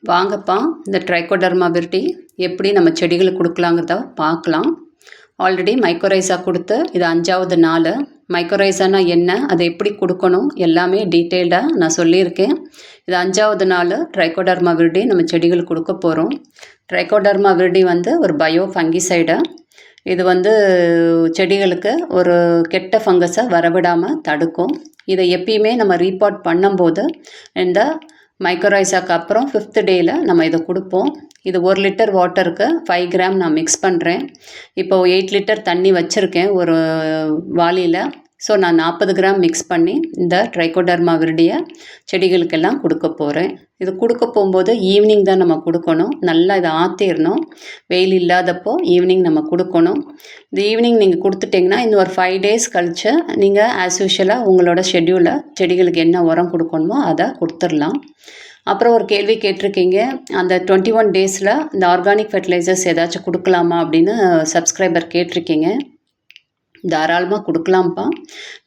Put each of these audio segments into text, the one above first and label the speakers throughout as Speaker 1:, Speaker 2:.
Speaker 1: வாங்கப்பா இந்த trichoderma viride எப்படி நம்ம செடிகளுக்கு கொடுக்கலாங்கிறத பார்க்கலாம். ஆல்ரெடி மைக்ரோரைஸா கொடுத்து இது 5வது நாள். மைக்ரோரைஸானா என்ன, அதை எப்படி கொடுக்கணும் எல்லாமே டீட்டெயில்டாக நான் சொல்லியிருக்கேன். இது 5வது நாள் ட்ரைகோடர்மா விரிடி நம்ம செடிகளுக்கு கொடுக்க போகிறோம். ட்ரைகோடர்மா விரிடி ஒரு பயோ ஃபங்கிசைடு. இது செடிகளுக்கு ஒரு கெட்ட ஃபங்கஸை வரவிடாமல் தடுக்கும். இதை எப்பயுமே நம்ம ரீபாட் பண்ணும்போது இந்த மைக்ரோரைஸாக்கு அப்புறம் 5th டேயில் நம்ம இதை கொடுப்போம். இது 1 லிட்டர் வாட்டருக்கு 5 கிராம் நான் மிக்ஸ் பண்ணுறேன். இப்போது 8 லிட்டர் தண்ணி வச்சுருக்கேன் ஒரு வாளியில். ஸோ நான் 40 கிராம் மிக்ஸ் பண்ணி இந்த ட்ரைகோடர்மா விரிடியை செடிகளுக்கெல்லாம் கொடுக்க போகிறேன். இது கொடுக்க போகும்போது ஈவினிங் தான் நம்ம கொடுக்கணும். நல்லா இதை ஆற்றிடணும். வெயில் இல்லாதப்போ ஈவினிங் நம்ம கொடுக்கணும். இந்த ஈவினிங் நீங்கள் கொடுத்துட்டிங்கன்னா இன்னும் ஒரு 5 டேஸ் கழித்து நீங்கள் ஆஸ் யூஷுவலாக உங்களோட ஷெட்யூலில் செடிகளுக்கு என்ன உரம் கொடுக்கணுமோ அதை கொடுத்துடலாம். அப்புறம் ஒரு கேள்வி கேட்டிருக்கீங்க, அந்த 21 டேஸில் இந்த ஆர்கானிக் ஃபெர்டிலைசர்ஸ் ஏதாச்சும் கொடுக்கலாமா அப்படின்னு சப்ஸ்கிரைபர் கேட்டிருக்கீங்க. தாராளமாக கொடுக்கலாம்ப்பா.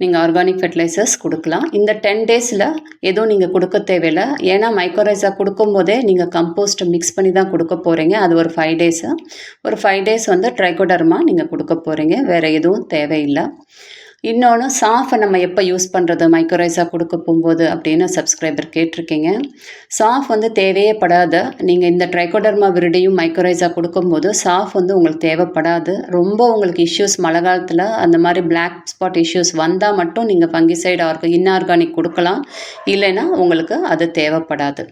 Speaker 1: நீங்கள் ஆர்கானிக் ஃபெர்டிலைசர்ஸ் கொடுக்கலாம். இந்த 10 டேஸில் எதுவும் நீங்கள் கொடுக்க தேவையில்லை. ஏன்னா மைக்ரோரைஸா கொடுக்கும்போதே நீங்கள் கம்போஸ்ட் மிக்ஸ் பண்ணி தான் கொடுக்க போகிறீங்க. அது ஒரு 5 டேஸு. ஒரு 5 டேஸ் ட்ரைகோடர்மா நீங்கள் கொடுக்க போகிறீங்க. வேறு எதுவும் தேவையில்லை. இன்னொன்று, சாஃபை நம்ம எப்போ யூஸ் பண்ணுறது மைக்ரோரைஸா கொடுக்க போகும்போது அப்படின்னு சப்ஸ்கிரைபர் கேட்டிருக்கீங்க. சாஃப் தேவையே படாது. நீங்கள் இந்த ட்ரைகோடர்மா விரிடியும் மைக்ரோரைஸா கொடுக்கும்போது சாஃப் உங்களுக்கு தேவைப்படாது. ரொம்ப உங்களுக்கு இஷ்யூஸ் மழை காலத்தில் அந்த மாதிரி பிளாக் ஸ்பாட் இஷ்யூஸ் வந்தால் மட்டும் நீங்கள் ஃபங்கிசைடு இன்ஆர்கானிக் கொடுக்கலாம். இல்லைன்னா உங்களுக்கு அது தேவைப்படாது.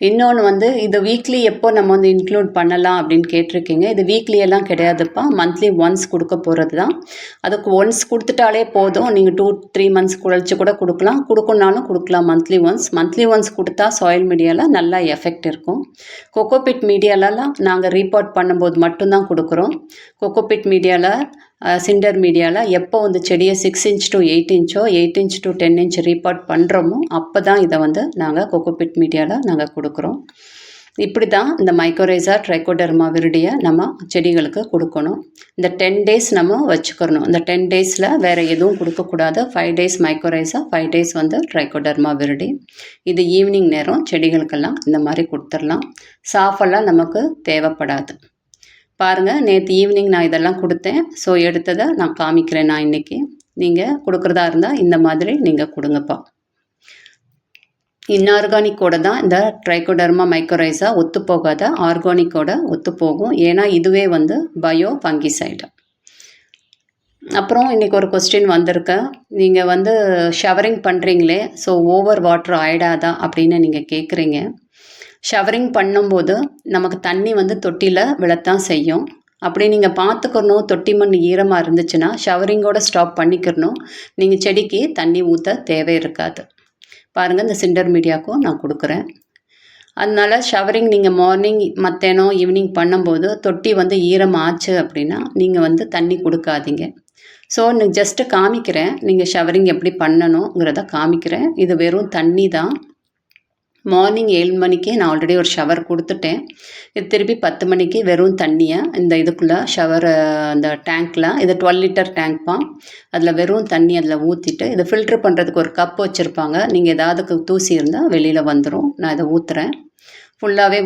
Speaker 1: இன்னொன்று இது வீக்லி எப்போ நம்ம இன்க்ளூட் பண்ணலாம் அப்படின்னு கேட்டிருக்கீங்க. இது வீக்லியெல்லாம் கிடையாதுப்பா. மந்த்லி ஒன்ஸ் கொடுக்க போகிறது தான். அதுக்கு ஒன்ஸ் கொடுத்துட்டாலே போதும். நீங்கள் 2-3 மந்த்ஸ் கழிச்சு கூட கொடுக்கலாம். கொடுக்கணுன்னாலும் கொடுக்கலாம். மந்த்லி ஒன்ஸ் கொடுத்தா சாயில் மீடியாவில் நல்லா எஃபெக்ட் இருக்கும். கொக்கோபிட் மீடியாலலாம் நாங்கள் ரீபாட் பண்ணும்போது மட்டும்தான் கொடுக்குறோம். கொக்கோபிட் மீடியாவில் சிண்டர் மீடியாவில் எப்போ செடியை 6 inch to 8 inch 8 inch to 10 inch repot பண்ணுறோமோ அப்போ தான் இதை நாங்கள் கொக்கோபிட் மீடியாவில் நாங்கள் கொடுக்குறோம். இப்படி தான் இந்த மைக்ரோரைஸா ட்ரைகோடர்மா விரிடியை நம்ம செடிகளுக்கு கொடுக்கணும். இந்த 10 டேஸ் நம்ம வச்சுக்கிறணும். இந்த 10 டேஸில் வேறு எதுவும் கொடுக்கக்கூடாது. 5 days mycorrhiza, 5 days trichoderma viride. இது ஈவினிங் நேரம் செடிகளுக்கெல்லாம் இந்த மாதிரி கொடுத்துடலாம். சாஃபெல்லாம் நமக்கு தேவைப்படாது. பாருங்கள், நேற்று ஈவினிங் நான் இதெல்லாம் கொடுத்தேன். ஸோ எடுத்ததை நான் காமிக்கிறேன். நான் இன்றைக்கி நீங்கள் கொடுக்குறதா இருந்தால் இந்த மாதிரி நீங்கள் கொடுங்கப்பா. இன்ஆர்கானிக்கோட தான் இந்த ட்ரைகோடர்மா மைக்ரோரைஸா ஒத்து போகாத, ஆர்கானிக்கோட ஒத்து போகும். ஏன்னா இதுவே பயோ ஃபங்கிசைடு. அப்புறம் இன்றைக்கி ஒரு கொஸ்டின் வந்திருக்கு. நீங்கள் ஷவரிங் பண்ணுறீங்களே, ஸோ ஓவர் வாட்டர் ஆகிடாதா அப்படின்னு நீங்கள் கேட்குறீங்க. ஷவரிங் பண்ணும்போது நமக்கு தண்ணி தொட்டியில் விழத்தான் செய்யும். அப்படி நீங்கள் பார்த்துக்கணும். தொட்டி மண் ஈரமாக இருந்துச்சுன்னா ஷவரிங்கோட ஸ்டாப் பண்ணிக்கிறணும். நீங்கள் செடிக்கு தண்ணி ஊற்ற தேவை இருக்காது. பாருங்கள், இந்த சிண்டர் மீடியாவுக்கும் நான் கொடுக்குறேன். அதனால் ஷவரிங் நீங்கள் மார்னிங் மத்தியானம் ஈவினிங் பண்ணும்போது தொட்டி ஈரம் ஆச்சு அப்படின்னா நீங்கள் தண்ணி கொடுக்காதீங்க. ஸோ நான் ஜஸ்ட்டு காமிக்கிறேன். நீங்கள் ஷவரிங் எப்படி பண்ணணுங்கிறத காமிக்கிறேன். இது வெறும் தண்ணி தான். மார்னிங் 7 மணிக்கு நான் ஆல்ரெடி ஒரு ஷவர் கொடுத்துட்டேன். இது திருப்பி 10 மணிக்கு வெறும் தண்ணியை இந்த இதுக்குள்ளே ஷவர் அந்த டேங்க்கில், இது 12 லிட்டர் டேங்க்ப்பா, அதில் வெறும் தண்ணி அதில் ஊற்றிட்டு இதை ஃபில்ட்ரு பண்ணுறதுக்கு ஒரு கப் வச்சுருப்பாங்க. நீங்கள் ஏதாவது தூசி இருந்தால் வெளியில் வந்துடும். நான் இதை ஊற்றுறேன். ஃபுல்லாகவே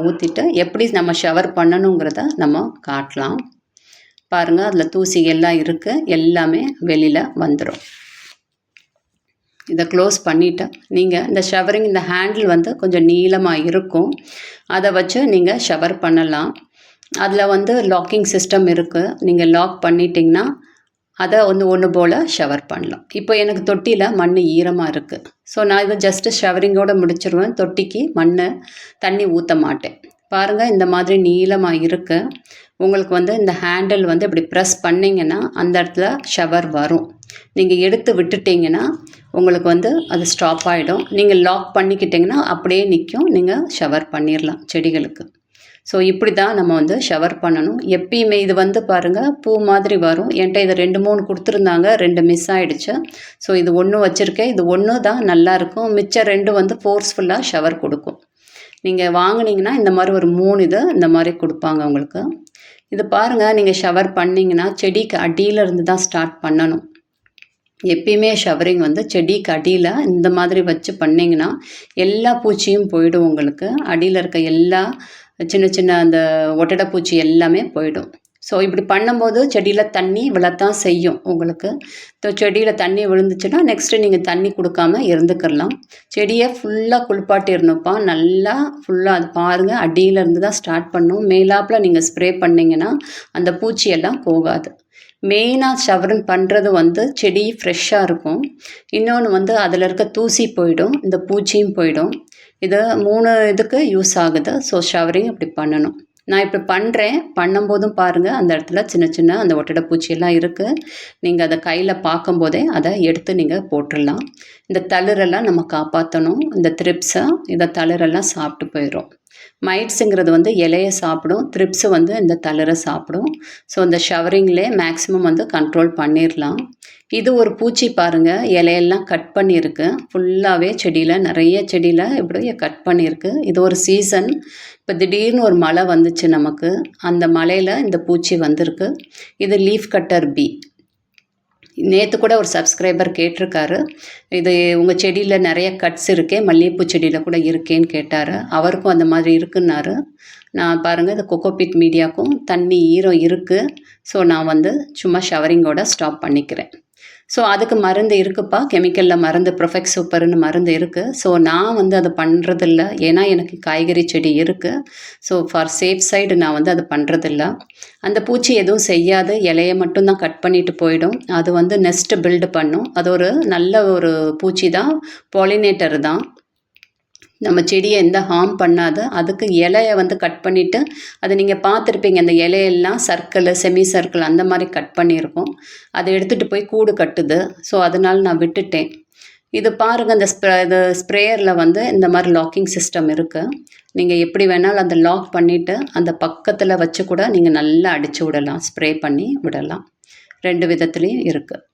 Speaker 1: ஊற்றிட்டு எப்படி நம்ம ஷவர் பண்ணணுங்கிறத நம்ம காட்டலாம். பாருங்கள், அதில் தூசி எல்லாம் இருக்குது. எல்லாமே வெளியில் வந்துடும். இதை க்ளோஸ் பண்ணிவிட்டு நீங்கள் இந்த ஷவரிங் இந்த ஹேண்டில் கொஞ்சம் நீளமாக இருக்கும். அதை வச்சு நீங்கள் ஷவர் பண்ணலாம். அதில் லாக்கிங் சிஸ்டம் இருக்குது. நீங்கள் லாக் பண்ணிட்டீங்கன்னா அதை ஒன்று போல் ஷவர் பண்ணலாம். இப்போ எனக்கு தொட்டியில் மண் ஈரமாக இருக்குது. ஸோ நான் இதை ஜஸ்ட்டு ஷவரிங்கோடு முடிச்சிடுவேன். தொட்டிக்கு தண்ணி ஊற்ற மாட்டேன். பாருங்கள், இந்த மாதிரி நீளமாக இருக்குது. உங்களுக்கு இந்த ஹேண்டில் இப்படி ப்ரெஸ் பண்ணிங்கன்னா அந்த இடத்துல ஷவர் வரும். நீங்கள் எடுத்து விட்டுட்டிங்கன்னா உங்களுக்கு அது ஸ்டாப் ஆகிடும். நீங்கள் லாக் பண்ணிக்கிட்டிங்கன்னா அப்படியே நிற்கும். நீங்கள் ஷவர் பண்ணிடலாம் செடிகளுக்கு. ஸோ இப்படி தான் நம்ம ஷவர் பண்ணணும். எப்பயுமே இது பாருங்கள், பூ மாதிரி வரும். என்கிட்ட இது 2-3 கொடுத்துருந்தாங்க. 2 மிஸ் ஆகிடுச்சு. ஸோ இது 1 வச்சுருக்கேன். இது 1 தான் நல்லாயிருக்கும். மிச்சம் 2 ஃபோர்ஸ்ஃபுல்லாக ஷவர் கொடுக்கும். நீங்கள் வாங்கினீங்கன்னா இந்த மாதிரி ஒரு 3 இது இந்த மாதிரி கொடுப்பாங்க உங்களுக்கு. இது பாருங்கள், நீங்கள் ஷவர் பண்ணிங்கன்னா செடிக்கு அடியில் இருந்து தான் ஸ்டார்ட் பண்ணணும். எப்பயுமே ஷவரிங் வந்து செடிக்கு அடியில் இந்த மாதிரி வச்சு பண்ணிங்கன்னா எல்லா பூச்சியும் போயிடும். உங்களுக்கு அடியில் இருக்க எல்லா சின்ன சின்ன அந்த ஒட்டடை பூச்சி எல்லாமே போயிடும். ஸோ இப்படி பண்ணும்போது செடியில் தண்ணி விழத்தான் செய்யும் உங்களுக்கு. ஸோ செடியில் தண்ணி விழுந்துச்சுன்னா நெக்ஸ்ட்டு நீங்கள் தண்ணி கொடுக்காம இருந்துக்கிடலாம். செடியை ஃபுல்லாக குளிப்பாட்டிடணும்ப்பா. நல்லா ஃபுல்லாக அது பாருங்கள், அடியிலேருந்து தான் ஸ்டார்ட் பண்ணும். மேலாப்பில் நீங்கள் ஸ்ப்ரே பண்ணிங்கன்னா அந்த பூச்சியெல்லாம் போகாது. மெயினாக ஷவரிங் பண்ணுறது வந்து செடி ஃப்ரெஷ்ஷாக இருக்கும். இன்னொன்று வந்து அதில் இருக்க தூசி போயிடும், இந்த பூச்சியும் போயிடும். இது 3 இதுக்கு யூஸ் ஆகுது. ஸோ ஷவரிங் இப்படி பண்ணணும். நான் இப்படி பண்ணும்போதும் பாருங்கள், அந்த இடத்துல சின்ன சின்ன அந்த ஒட்டடை பூச்சியெல்லாம் இருக்குது. நீங்கள் அதை கையில் பார்க்கும்போதே அதை எடுத்து நீங்கள் போட்டுடலாம். இந்த தளிரெல்லாம் நம்ம காப்பாற்றணும். இந்த த்ரிப்ஸை இதை தளிரெல்லாம் சாப்பிட்டு போயிடும். மைட்ஸுங்கிறது வந்து இலையை சாப்பிடும், த்ரிப்ஸு வந்து இந்த தளிரை சாப்பிடும். ஸோ இந்த ஷவரிங்லேயே மேக்ஸிமம் வந்து கண்ட்ரோல் பண்ணிடலாம். இது ஒரு பூச்சி பாருங்கள், இலையெல்லாம் கட் பண்ணியிருக்கு. ஃபுல்லாகவே செடியில் நிறைய செடியில் இப்படி கட் பண்ணியிருக்கு. இது ஒரு சீசன். இப்போ திடீர்னு ஒரு மழை வந்துச்சு நமக்கு. அந்த மழையில் இந்த பூச்சி வந்திருக்கு. இது லீஃப் கட்டர் பீ. நேற்று கூட ஒரு சப்ஸ்கிரைபர் கேட்டிருக்காரு, இது உங்கள் செடியில் நிறைய கட்ஸ் இருக்கே, மல்லிகைப்பூ செடியில் கூட இருக்கேன்னு கேட்டார். அவருக்கும் அந்த மாதிரி இருக்குன்னாரு. நான் பாருங்கள், இந்த கொக்கோபிட் மீடியாவுக்கும் தண்ணி ஈரம் இருக்குது. ஸோ நான் வந்து சும்மா ஷவரிங்கோட ஸ்டாப் பண்ணிக்கிறேன். ஸோ அதுக்கு மருந்து இருக்குப்பா, கெமிக்கலில் மருந்து ப்ரொஃபெக்ட் சூப்பர்னு மருந்து இருக்குது. ஸோ நான் வந்து அதை பண்ணுறதில்ல, ஏன்னா எனக்கு காய்கறி செடி இருக்குது. ஸோ ஃபார் சேஃப் சைடு நான் வந்து அது பண்ணுறதில்ல. அந்த பூச்சி எதுவும் செய்யாது, இலையை மட்டும்தான் கட் பண்ணிட்டு போயிடும். அது வந்து நெஸ்ட்டு பில்டு பண்ணும். அது ஒரு நல்ல ஒரு பூச்சி தான், பாலினேட்டர் தான். நம்ம செடியை எந்த ஹார்ம் பண்ணாது. அதுக்கு இலையை வந்து கட் பண்ணிவிட்டு, அதை நீங்கள் பார்த்துருப்பீங்க, அந்த இலையெல்லாம் சர்க்கிள், செமி சர்க்கிள் அந்த மாதிரி கட் பண்ணியிருக்கோம். அதை எடுத்துகிட்டு போய் கூடு கட்டுது. ஸோ அதனால் நான் விட்டுட்டேன். இது பாருங்கள், இந்த ஸ்ப்ரேயரில் வந்து இந்த மாதிரி லாக்கிங் சிஸ்டம் இருக்குது. நீங்கள் எப்படி வேணாலும் அந்த லாக் பண்ணிவிட்டு அந்த பக்கத்தில் வச்சு கூட நீங்கள் நல்லா அடித்து விடலாம், ஸ்ப்ரே பண்ணி விடலாம். 2 விதத்துலேயும் இருக்குது.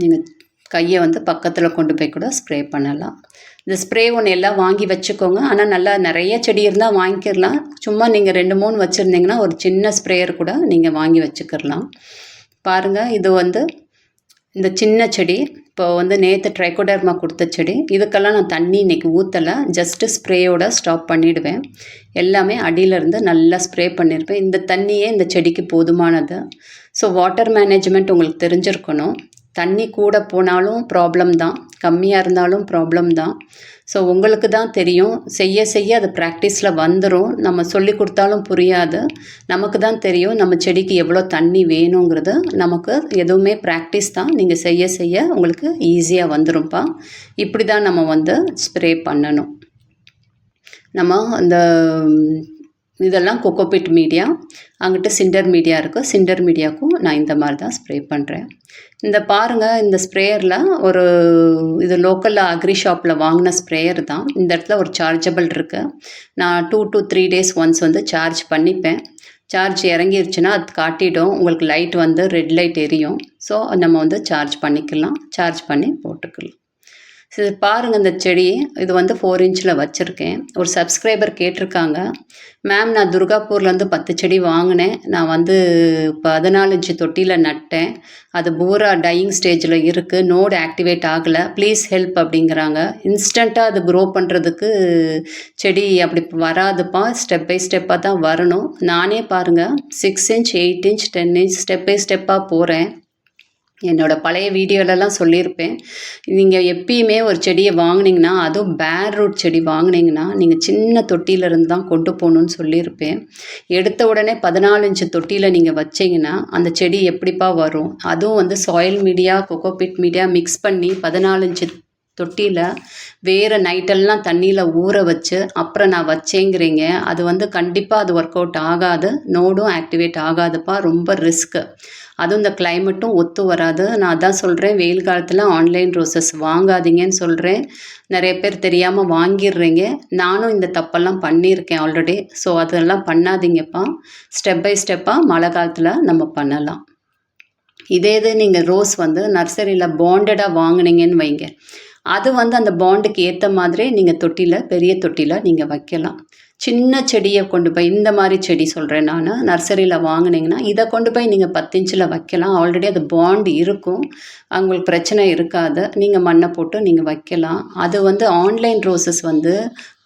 Speaker 1: நீங்கள் கையை வந்து பக்கத்தில் கொண்டு போய் கூட ஸ்ப்ரே பண்ணலாம். இந்த ஸ்ப்ரே ஒன்று எல்லாம் வாங்கி வச்சுக்கோங்க. ஆனால் நல்லா நிறைய செடி இருந்தால் வாங்கிக்கிடலாம். சும்மா நீங்கள் 2-3 வச்சுருந்தீங்கன்னா ஒரு சின்ன ஸ்ப்ரேயர் கூட நீங்கள் வாங்கி வச்சுக்கிடலாம். பாருங்கள், இது வந்து இந்த சின்ன செடி. இப்போ வந்து நேற்று ட்ரைகோடர்மா கொடுத்த செடி. இதுக்கெல்லாம் நான் தண்ணி இன்றைக்கி ஊற்றலை, ஜஸ்ட்டு ஸ்ப்ரேயோட ஸ்டாப் பண்ணிவிடுவேன். எல்லாமே அடியிலேருந்து நல்லா ஸ்ப்ரே பண்ணியிருப்பேன். இந்த தண்ணியே இந்த செடிக்கு போதுமானது. ஸோ வாட்டர் மேனேஜ்மெண்ட் உங்களுக்கு தெரிஞ்சிருக்கணும். தண்ணி கூட போனாலும் ப்ராப்ளம் தான், கம்மியாக இருந்தாலும் ப்ராப்ளம் தான். ஸோ உங்களுக்கு தான் தெரியும். செய்ய செய்ய அது ப்ராக்டிஸில் வந்துடும். நம்ம சொல்லி கொடுத்தாலும் புரியாது. நமக்கு தான் தெரியும் நம்ம செடிக்கு எவ்வளோ தண்ணி வேணுங்கிறது. நமக்கு எதுவுமே ப்ராக்டிஸ் தான். நீங்கள் செய்ய செய்ய உங்களுக்கு ஈஸியாக வந்துடும்ப்பா. இப்படி தான் நம்ம வந்து ஸ்ப்ரே பண்ணணும். நம்ம இந்த இதெல்லாம் கொக்கோபிட் மீடியா, அங்கிட்டு சிண்டர் மீடியா இருக்குது. சிண்டர் மீடியாவுக்கும் நான் இந்த மாதிரி தான் ஸ்ப்ரே பண்ணுறேன். இந்த பாருங்கள், இந்த ஸ்ப்ரேயரில் ஒரு இது லோக்கலில் அக்ரி ஷாப்பில் வாங்கின ஸ்ப்ரேயர் தான். இந்த இடத்துல ஒரு சார்ஜபிள் இருக்குது. நான் 2 to 3 days ஒன்ஸ் வந்து சார்ஜ் பண்ணிப்பேன். சார்ஜ் இறங்கிருச்சுன்னா அது காட்டிடும், உங்களுக்கு லைட் வந்து ரெட் லைட் எரியும். ஸோ நம்ம வந்து சார்ஜ் பண்ணிக்கலாம், சார்ஜ் பண்ணி போட்டுக்கலாம். சரி பாருங்கள், இந்த செடி இது வந்து 4 inchல வச்சுருக்கேன். ஒரு சப்ஸ்கிரைபர் கேட்டிருக்காங்க, மேம் நான் துர்காப்பூர்லேருந்து 10 செடி வாங்கினேன். நான் வந்து 14 inch தொட்டியில் நட்டேன். அது பூரா டையிங் ஸ்டேஜில் இருக்குது, நோடு ஆக்டிவேட் ஆகலை, ப்ளீஸ் ஹெல்ப் அப்படிங்கிறாங்க. இன்ஸ்டண்ட்டாக அது க்ரோ பண்ணுறதுக்கு செடி அப்படி வராதுப்பா, ஸ்டெப் பை ஸ்டெப்பாக தான் வரணும். நானே பாருங்கள் 6 inch, 8 inch, 10 inch step by ஸ்டெப்பாக போகிறேன். என்னோடய பழைய வீடியோலலாம் சொல்லியிருப்பேன். நீங்கள் எப்பயுமே ஒரு செடியை வாங்கினீங்கன்னா, அதுவும் பேர் ரூட் செடி வாங்கினீங்கன்னா நீங்கள் சின்ன தொட்டியிலேருந்து தான் கொண்டு போகணுன்னு சொல்லியிருப்பேன். எடுத்த உடனே 14 inch தொட்டியில் நீங்கள் வச்சிங்கன்னா அந்த செடி எப்படிப்பா வரும்? அதுவும் வந்து soil media, cocopeat media mix பண்ணி 14 inch தொட்டியில் வேறு நைட்டெல்லாம் தண்ணியில் ஊற வச்சு அப்புறம் நான் வச்சேங்கிறீங்க. அது வந்து கண்டிப்பாக அது ஒர்க் அவுட் ஆகாது, நோடும் ஆக்டிவேட் ஆகாதுப்பா. ரொம்ப ரிஸ்க்கு. அதுவும் இந்த கிளைமேட்டும் ஒத்து வராது. நான் அதான் சொல்கிறேன், வெயில் காலத்தில் ஆன்லைன் ரோசஸ் வாங்காதீங்கன்னு சொல்கிறேன். நிறைய பேர் தெரியாமல் வாங்கிடுறீங்க. நானும் இந்த தப்பெல்லாம் பண்ணியிருக்கேன் ஆல்ரெடி. ஸோ அதெல்லாம் பண்ணாதீங்கப்பா. ஸ்டெப் பை ஸ்டெப்பாக மழை காலத்தில் நம்ம பண்ணலாம். இதே இது நீங்கள் ரோஸ் வந்து நர்சரியில் பாண்டடாக வாங்கினீங்கன்னு வைங்க, அது வந்து அந்த பாண்டுக்கு ஏற்ற மாதிரி நீங்கள் தொட்டியில், பெரிய தொட்டியில் நீங்கள் வைக்கலாம். சின்ன செடியை கொண்டு போய் இந்த மாதிரி செடி சொல்கிறேன் நான், நர்சரியில் வாங்கினீங்கன்னா இதை கொண்டு போய் நீங்கள் 10 இன்ச்சில் வைக்கலாம். ஆல்ரெடி அது பாண்ட் இருக்கும், அவங்களுக்கு பிரச்சனை இருக்காது. நீங்கள் மண்ணை போட்டு நீங்கள் வைக்கலாம். அது வந்து ஆன்லைன் ரோசஸ் வந்து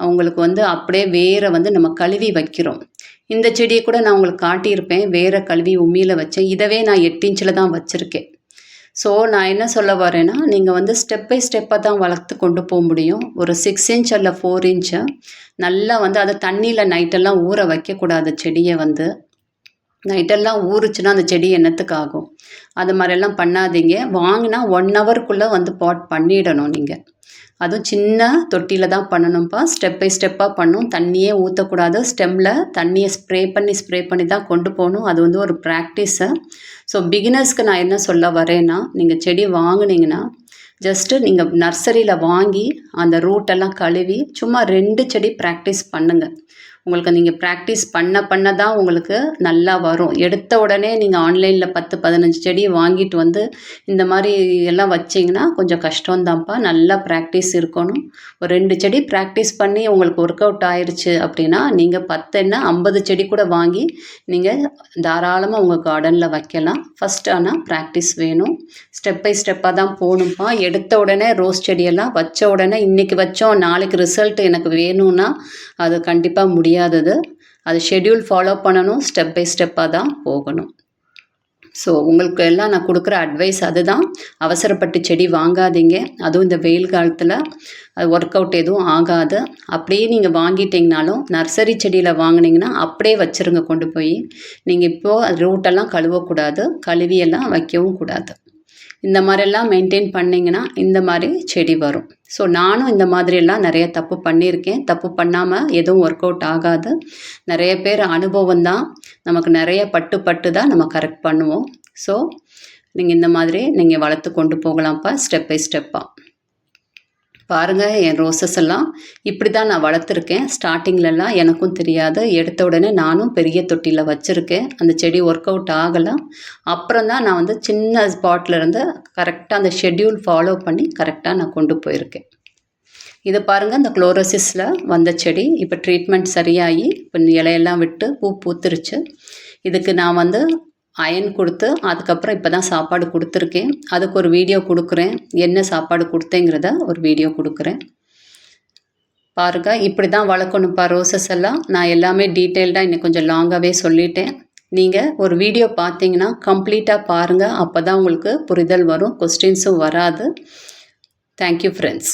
Speaker 1: அவங்களுக்கு வந்து அப்படியே வேரை வந்து நம்ம கழுவி வைக்கிறோம். இந்த செடியை கூட நான் உங்களுக்கு காட்டியிருப்பேன், வேரை கழுவி உம்மியில் வச்சேன். இதவே நான் 8 இன்ச்சில் தான் வச்சுருக்கேன். ஸோ நான் என்ன சொல்ல வரேன்னா, நீங்கள் வந்து ஸ்டெப் பை ஸ்டெப்பாக தான் வளர்த்து கொண்டு போக முடியும். ஒரு 6 இன்ச் அல்ல 4 இன்ச்சு நல்லா வந்து அதை தண்ணியில் நைட்டெல்லாம் ஊற வைக்கக்கூடாது. செடியை வந்து நைட்டெல்லாம் ஊறுச்சுன்னா அந்த செடி என்னத்துக்கு ஆகும்? அது மாதிரிலாம் பண்ணாதீங்க. வாங்கினா 1 ஹவருக்குள்ளே வந்து பாட் பண்ணிடணும் நீங்கள். அதுவும் சின்ன தொட்டியில் தான் பண்ணணும்ப்பா. ஸ்டெப் பை ஸ்டெப்பாக பண்ணணும். தண்ணியே ஊற்றக்கூடாது. ஸ்டெம்மில் தண்ணியை ஸ்ப்ரே பண்ணி தான் கொண்டு போகணும். அது வந்து ஒரு ப்ராக்டிஸு. ஸோ பிகினர்ஸ்க்கு நான் என்ன சொல்ல வரேன்னா, நீங்கள் செடி வாங்கினீங்கன்னா ஜஸ்ட்டு நீங்கள் நர்சரியில் வாங்கி அந்த ரூட்டெல்லாம் கழுவி சும்மா 2 செடி ப்ராக்டிஸ் பண்ணுங்கள். உங்களுக்கு நீங்கள் ப்ராக்டிஸ் பண்ண தான் உங்களுக்கு நல்லா வரும். எடுத்த உடனே நீங்கள் ஆன்லைனில் 10, 15 செடி வாங்கிட்டு வந்து இந்த மாதிரி எல்லாம் வச்சிங்கன்னா கொஞ்சம் கஷ்டம்தான்ப்பா. நல்லா ப்ராக்டிஸ் இருக்கணும். ஒரு 2 செடி ப்ராக்டிஸ் பண்ணி உங்களுக்கு ஒர்க் அவுட் ஆயிடுச்சு அப்படின்னா நீங்கள் 10 என்ன 50 செடி கூட வாங்கி நீங்கள் தாராளமாக உங்கள் கார்டனில் வைக்கலாம். ஃபஸ்ட் ஆனால் ப்ராக்டிஸ் வேணும். ஸ்டெப் பை ஸ்டெப்பாக தான் போகணும்ப்பா. எடுத்த உடனே ரோஸ் செடியெல்லாம் வச்ச உடனே இன்றைக்கி வச்சோம் நாளைக்கு ரிசல்ட் எனக்கு வேணும்னா அது கண்டிப்பாக முடியாதது. அது ஷெட்யூல் ஃபாலோ பண்ணணும். ஸ்டெப் பை ஸ்டெப்பாக தான் போகணும். ஸோ உங்களுக்கு எல்லாம் நான் கொடுக்குற அட்வைஸ் அதுதான். அவசரப்பட்டு செடி வாங்காதீங்க. அதுவும் இந்த வெயில் காலத்தில் அது ஒர்க் அவுட் எதுவும் ஆகாது. அப்படியே நீங்கள் வாங்கிட்டீங்கனாலும் நர்சரி செடியில் வாங்கினீங்கன்னா அப்படியே வச்சுருங்க கொண்டு போய். நீங்கள் இப்போது ரூட்டெல்லாம் கழுவக்கூடாது, கழுவியெல்லாம் வைக்கவும் கூடாது. இந்த மாதிரிலாம் மெயின்டைன் பண்ணிங்கன்னா இந்த மாதிரி செடி வரும். ஸோ நானும் இந்த மாதிரியெல்லாம் நிறைய தப்பு பண்ணியிருக்கேன். தப்பு பண்ணாமல் எதுவும் ஒர்க் அவுட் ஆகாது. நிறைய பேர் அனுபவம் தான். நமக்கு நிறைய பட்டு தான் நம்ம கரெக்ட் பண்ணுவோம். ஸோ நீங்கள் இந்த மாதிரி நீங்கள் வளர்த்து கொண்டு போகலாம்ப்பா ஸ்டெப் பை ஸ்டெப்பாக. பாருங்கள் என் ரோசஸ் எல்லாம் இப்படி தான் நான் வளர்த்துருக்கேன். ஸ்டார்டிங்லலாம் எனக்கும் தெரியாது. எடுத்த உடனே நானும் பெரிய தொட்டியில் வச்சுருக்கேன். அந்த செடி ஒர்க் அவுட் ஆகலாம். அப்புறம் தான் நான் வந்து சின்ன ஸ்பாட்லேருந்து கரெக்டாக அந்த ஷெட்யூல் ஃபாலோ பண்ணி கரெக்டாக நான் கொண்டு போயிருக்கேன். இது பாருங்கள், இந்த குளோரோசிஸில் வந்த செடி இப்போ ட்ரீட்மெண்ட் சரியாகி இப்போ இலையெல்லாம் விட்டு பூ பூத்துருச்சு. இதுக்கு நான் வந்து அயன் கொடுத்து அதுக்கப்புறம் இப்போ தான் சாப்பாடு கொடுத்துருக்கேன். அதுக்கு ஒரு வீடியோ கொடுக்குறேன். என்ன சாப்பாடு கொடுத்தேங்கிறத ஒரு வீடியோ கொடுக்குறேன். பாருங்கள், இப்படி தான் வளர்க்கணும்ப்பா ரோசஸ் எல்லாம். நான் எல்லாமே டீட்டெயில்டாக இன்னும் கொஞ்சம் லாங்காகவே சொல்லிட்டேன். நீங்கள் ஒரு வீடியோ பார்த்தீங்கன்னா கம்ப்ளீட்டாக பாருங்கள். அப்போ தான் உங்களுக்கு புரிதல் வரும், கொஸ்டின்ஸும் வராது. Thank you friends.